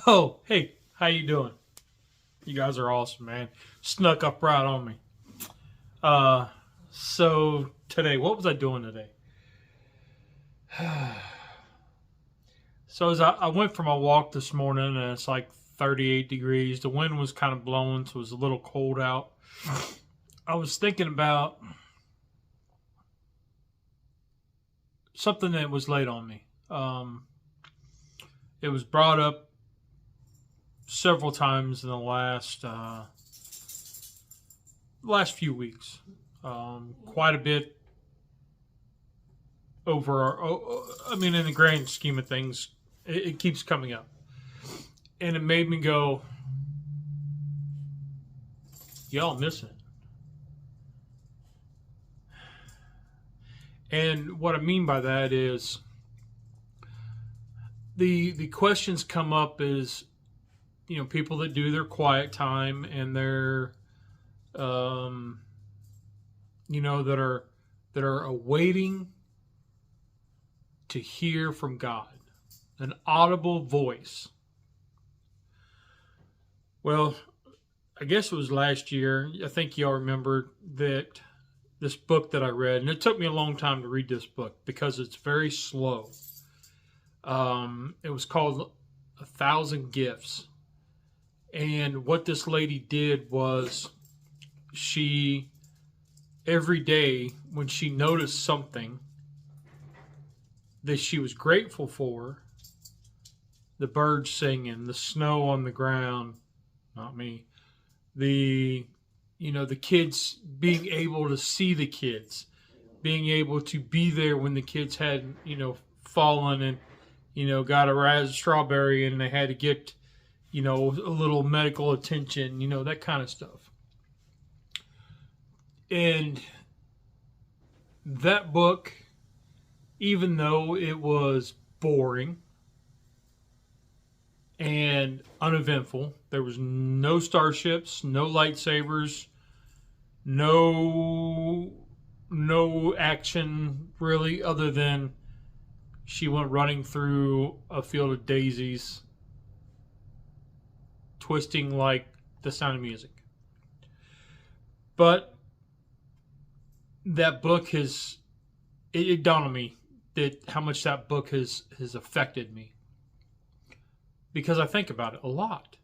Oh, hey, how you doing? You guys are awesome, man. Snuck up right on me. So today, what was I doing today? So as I went for my walk this morning, and it's like 38 degrees. The wind was kind of blowing, so it was a little cold out. I was thinking about something that was laid on me. It was brought up several times in the last few weeks, quite a bit over. I mean, in the grand scheme of things, it keeps coming up, and it made me go, "Y'all missing it." And what I mean by that is the questions come up is, people that do their quiet time and they're, that are awaiting to hear from God, an audible voice. Well, I guess it was last year. I think y'all remember that this book that I read, and it took me a long time to read this book because it's very slow. It was called 1,000 Gifts. And what this lady did was she, every day when she noticed something that she was grateful for, the birds singing, the snow on the ground, not me, the kids, being able to see the kids, being able to be there when the kids had, fallen and, got a strawberry and they had to get, a little medical attention, that kind of stuff. And that book, even though it was boring and uneventful, there was no starships, no lightsabers, no action really, other than she went running through a field of daisies, twisting like the Sound of Music. But that book has, it dawned on me that how much that book has affected me, because I think about it a lot.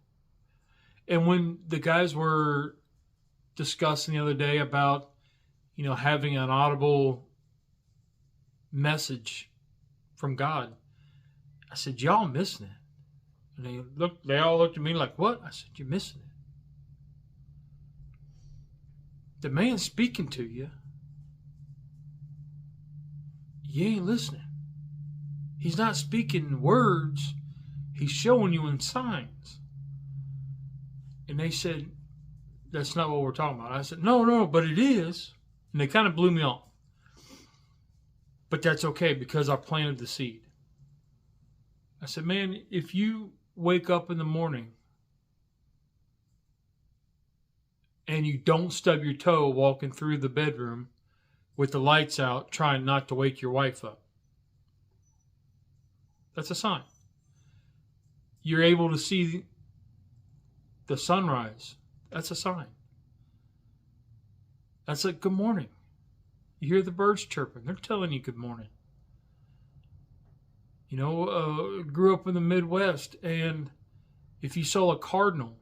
And when the guys were discussing the other day about, having an audible message from God, I said, y'all missing it. And they all looked at me like, what? I said, you're missing it. The man's speaking to you. You ain't listening. He's not speaking words. He's showing you in signs. And they said, that's not what we're talking about. I said, no, but it is. And they kind of blew me off. But that's okay, because I planted the seed. I said, man, if you wake up in the morning and you don't stub your toe walking through the bedroom with the lights out, trying not to wake your wife up, that's a sign. You're able to see the sunrise. That's a sign. That's like good morning. You hear the birds chirping. They're telling you good morning. Grew up in the Midwest, and if you saw a cardinal,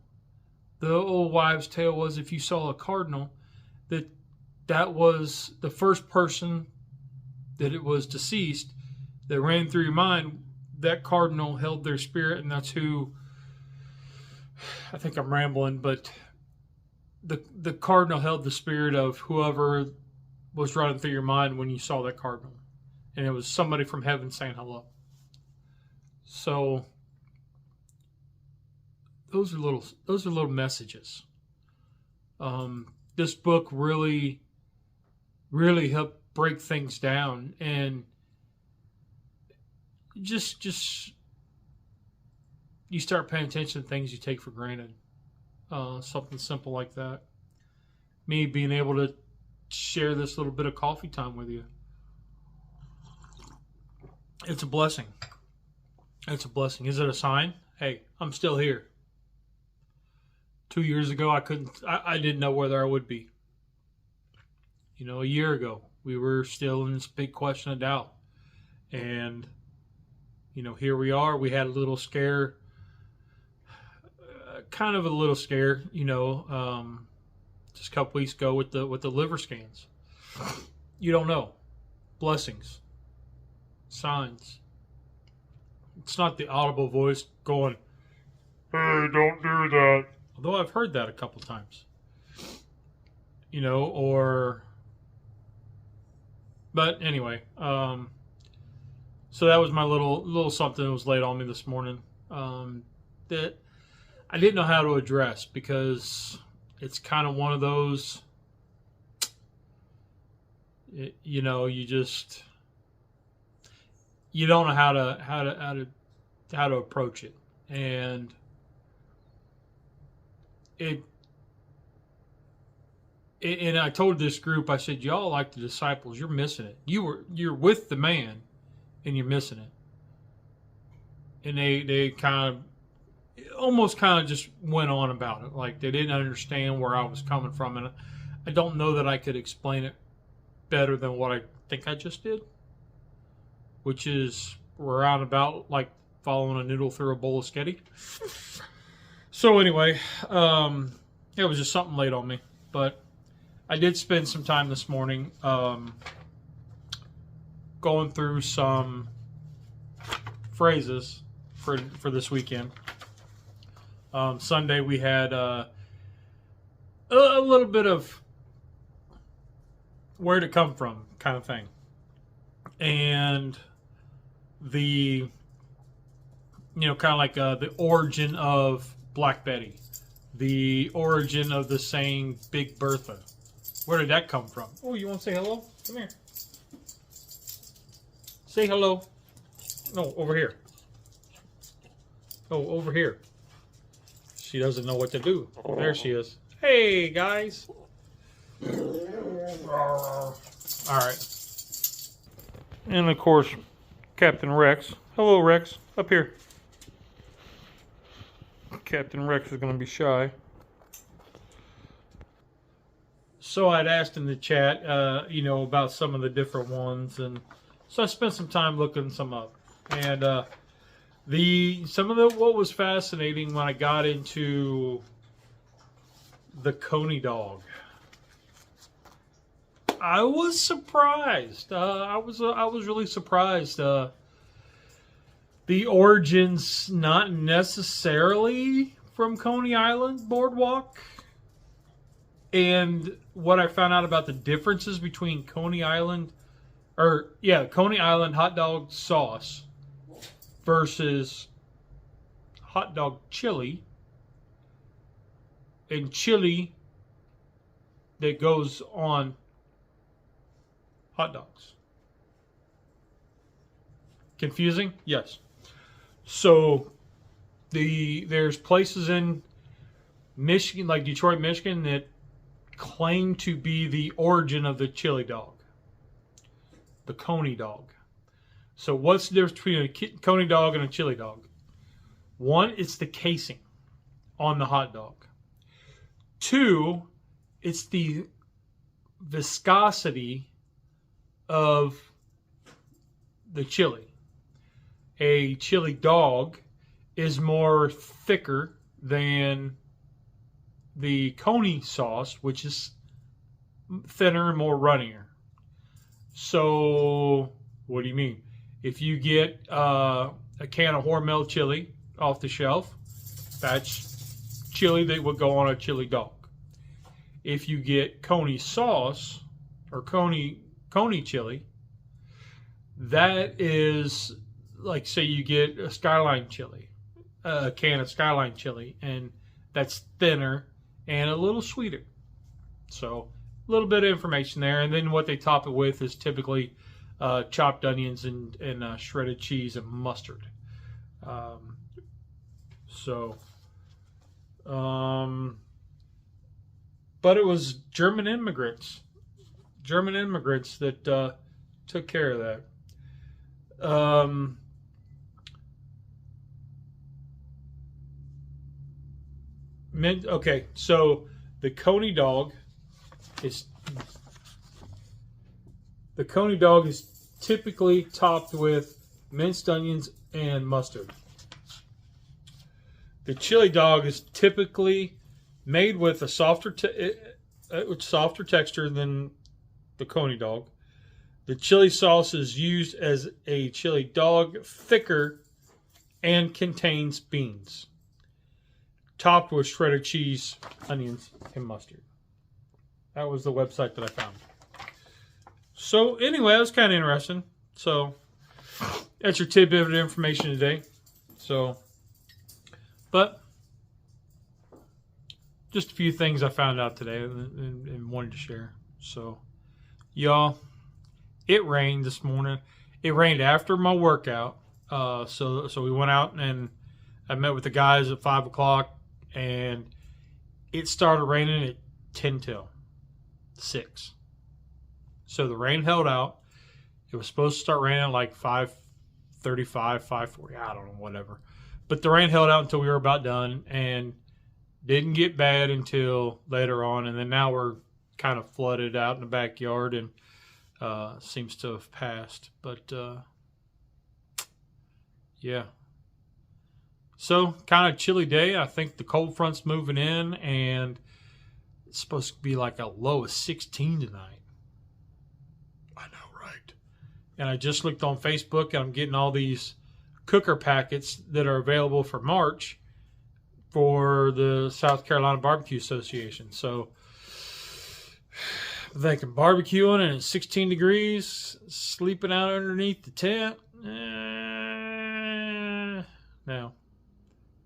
the old wives' tale was if you saw a cardinal, that was the first person that it was deceased that ran through your mind. That cardinal held their spirit, and that's who, I think I'm rambling, but the cardinal held the spirit of whoever was running through your mind when you saw that cardinal. And it was somebody from heaven saying hello. So those are little messages. This book really helped break things down, and just you start paying attention to things you take for granted. Something simple like that. Me being able to share this little bit of coffee time with you. It's a blessing. It's a blessing. Is it a sign? hey, I'm still here. 2 years ago, I didn't know whether I would be. You know, a year ago, we were still in this big question of doubt. And, you know, here we are. We had a little scare, kind of a little scare, you know, just a couple weeks ago with the liver scans. You don't know. Blessings. Signs. It's not the audible voice going, hey, don't do that. Although I've heard that a couple times. You know, or... But anyway, so that was my little something that was laid on me this morning that I didn't know how to address, because it's kind of one of those, you know, you don't know how to approach it, and and I told this group, I said, y'all like the disciples, you're missing it. You're with the man, and you're missing it. And they kind of, almost kind of just went on about it, like they didn't understand where I was coming from, and I don't know that I could explain it better than what I think I just did, which is roundabout like following a noodle through a bowl of sketty. So anyway, it was just something laid on me, but I did spend some time this morning going through some phrases for this weekend. Sunday we had a little bit of where'd it come from kind of thing. And the, you know, kind of like the origin of Black Betty, the origin of the saying Big Bertha. Where did that come from? Oh, you want to say hello? Come here. Say hello. No, over here. Oh, over here. She doesn't know what to do. There she is. Hey, guys. All right. And, of course, Captain Rex. Hello, Rex. Up here. Captain Rex is going to be shy. So I'd asked in the chat, you know, about some of the different ones, and so I spent some time looking some up. And what was fascinating when I got into the Coney dog, I was surprised. I was really surprised. The origins not necessarily from Coney Island Boardwalk. And what I found out about the differences between Coney Island hot dog sauce versus hot dog chili, and chili that goes on hot dogs. Confusing? Yes. So there's places in Michigan, like Detroit, Michigan, that claim to be the origin of the chili dog, the Coney dog. So what's the difference between a Coney dog and a chili dog? One, it's the casing on the hot dog. Two, it's the viscosity of the chili. A chili dog is more thicker than the Coney sauce, which is thinner and more runnier. So, what do you mean? If you get a can of Hormel chili off the shelf, that's chili that would go on a chili dog. If you get Coney sauce or Coney chili, that is like, say you get a Skyline chili, a can of Skyline chili, and that's thinner and a little sweeter. So a little bit of information there. And then what they top it with is typically chopped onions and shredded cheese and mustard. But it was German immigrants that took care of that. Okay, so the Coney dog is typically topped with minced onions and mustard. The chili dog is typically made with a softer texture than the Coney dog. The chili sauce is used as a chili dog, thicker, and contains beans, topped with shredded cheese, onions, and mustard. That was the website that I found. So anyway, that was kind of interesting. So that's your tidbit of information today. So, but just a few things I found out today and wanted to share. So, y'all, it rained this morning. It rained after my workout. So we went out and I met with the guys at 5 o'clock, and it started raining at 10 till 6. So the rain held out. It was supposed to start raining at like 5:35, 5:40, I don't know, whatever. But the rain held out until we were about done, and didn't get bad until later on. And then now we're kind of flooded out in the backyard, and seems to have passed. But yeah. So kind of chilly day. I think the cold front's moving in, and it's supposed to be like a low of 16 tonight. I know, right? And I just looked on Facebook, and I'm getting all these cooker packets that are available for March for the South Carolina Barbecue Association. So they can barbecue on it at 16 degrees, sleeping out underneath the tent.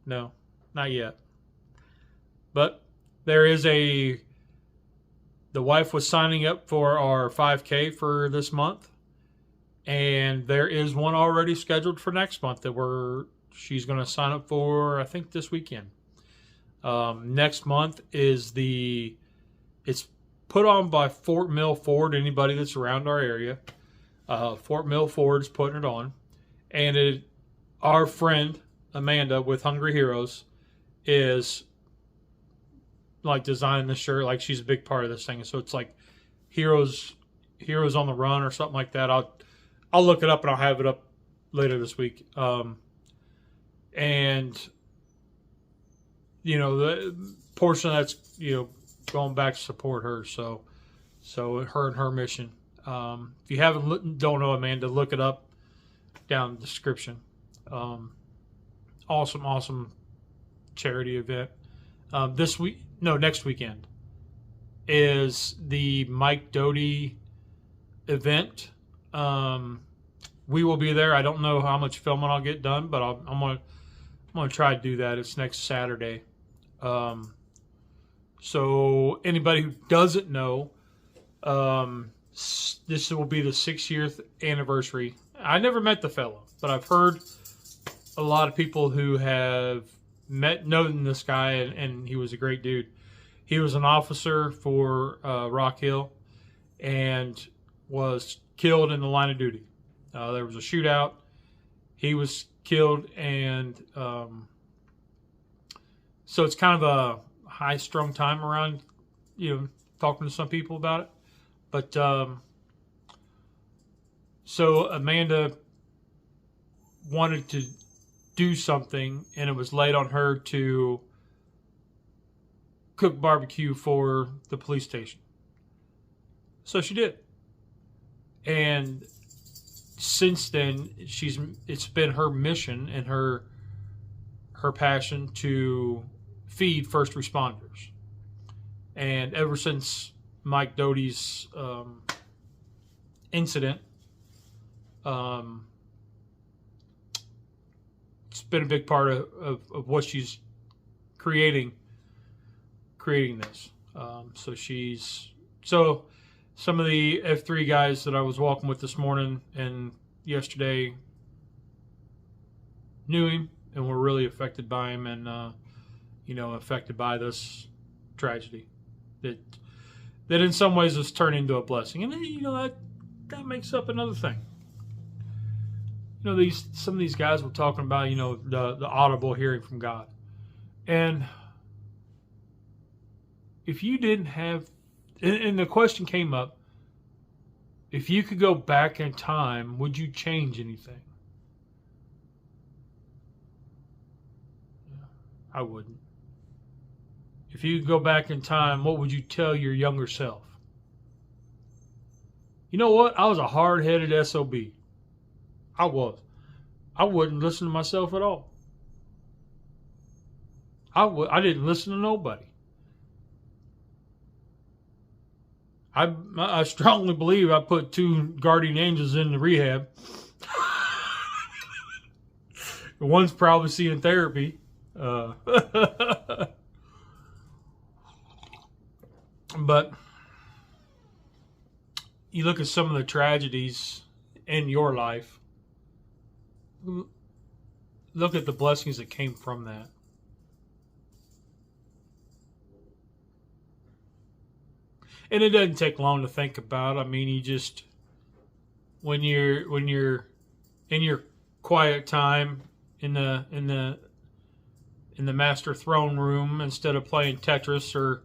No, not yet. But there is the wife was signing up for our 5K for this month, and there is one already scheduled for next month that she's going to sign up for, I think, this weekend. Next month is it's put on by Fort Mill Ford. Anybody that's around our area, Fort Mill Ford's putting it on, and our friend Amanda with Hungry Heroes is like designing the shirt. Like, she's a big part of this thing. So it's like Heroes on the Run or something like that. I'll look it up and I'll have it up later this week. And you know, the portion of that's, you know, going back to support her. So her and her mission. If you don't know Amanda, look it up down in the description. Awesome charity event. Next weekend is the Mike Doty event. We will be there. I don't know how much filming I'll get done, but I'm gonna try to do that. It's next Saturday. So anybody who doesn't know, this will be the 6-year anniversary. I never met the fellow, but I've heard a lot of people who have known this guy, and he was a great dude. He was an officer for Rock Hill and was killed in the line of duty. There was a shootout. He was killed, and so it's kind of a high-strung time around, you know, talking to some people about it. But so Amanda wanted to do something, and it was laid on her to cook barbecue for the police station. So she did. And since then, it's been her mission and her passion to feed first responders. And ever since Mike Doty's incident, it's been a big part of what she's creating this. So some of the F3 guys that I was walking with this morning and yesterday knew him and were really affected by him, and affected by this tragedy that in some ways has turned into a blessing. And that makes up another thing. Some of these guys were talking about, the audible hearing from God. And if you didn't have, and the question came up, if you could go back in time, would you change anything? I wouldn't. If you could go back in time, what would you tell your younger self? You know what? I was a hard-headed SOB. I was. I wouldn't listen to myself at all. I didn't listen to nobody. I strongly believe I put 2 guardian angels in the rehab. One's probably seeing therapy. But you look at some of the tragedies in your life. Look at the blessings that came from that. And it doesn't take long to think about. I mean, you just, when you're in your quiet time in the master throne room, instead of playing Tetris or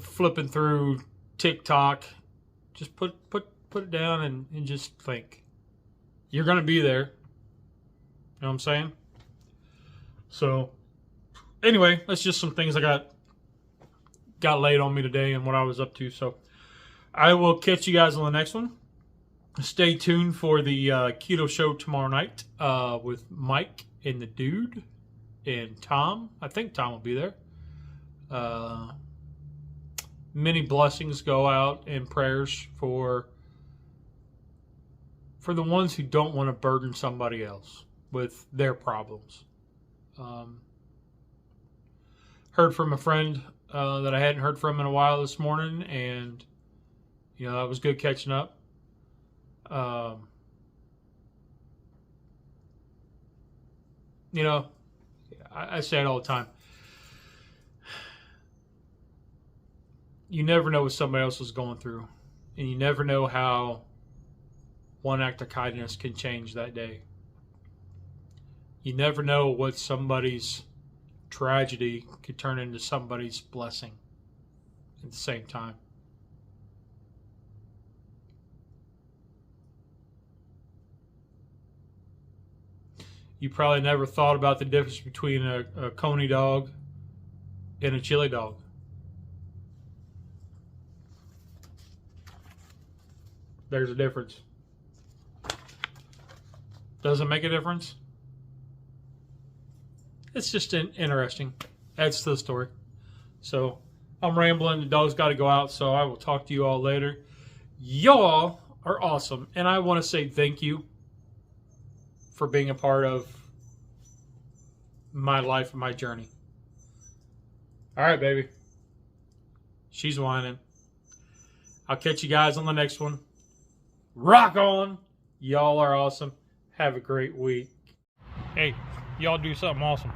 flipping through TikTok, just put it down and just think. You're going to be there. You know what I'm saying? So, anyway, that's just some things I got laid on me today and what I was up to. So, I will catch you guys on the next one. Stay tuned for the keto show tomorrow night with Mike and the dude and Tom. I think Tom will be there. Many blessings go out and prayers for the ones who don't want to burden somebody else with their problems. Heard from a friend that I hadn't heard from in a while this morning, and that was good catching up. I say it all the time. You never know what somebody else is going through, and you never know how one act of kindness can change that day. You never know what somebody's tragedy could turn into somebody's blessing at the same time. You probably never thought about the difference between a coney dog and a chili dog. There's a difference. Does it make a difference? It's just interesting. Adds to the story. So, I'm rambling. The dog's got to go out, so I will talk to you all later. Y'all are awesome, and I want to say thank you for being a part of my life and my journey. All right, baby. She's whining. I'll catch you guys on the next one. Rock on. Y'all are awesome. Have a great week. Hey, y'all do something awesome.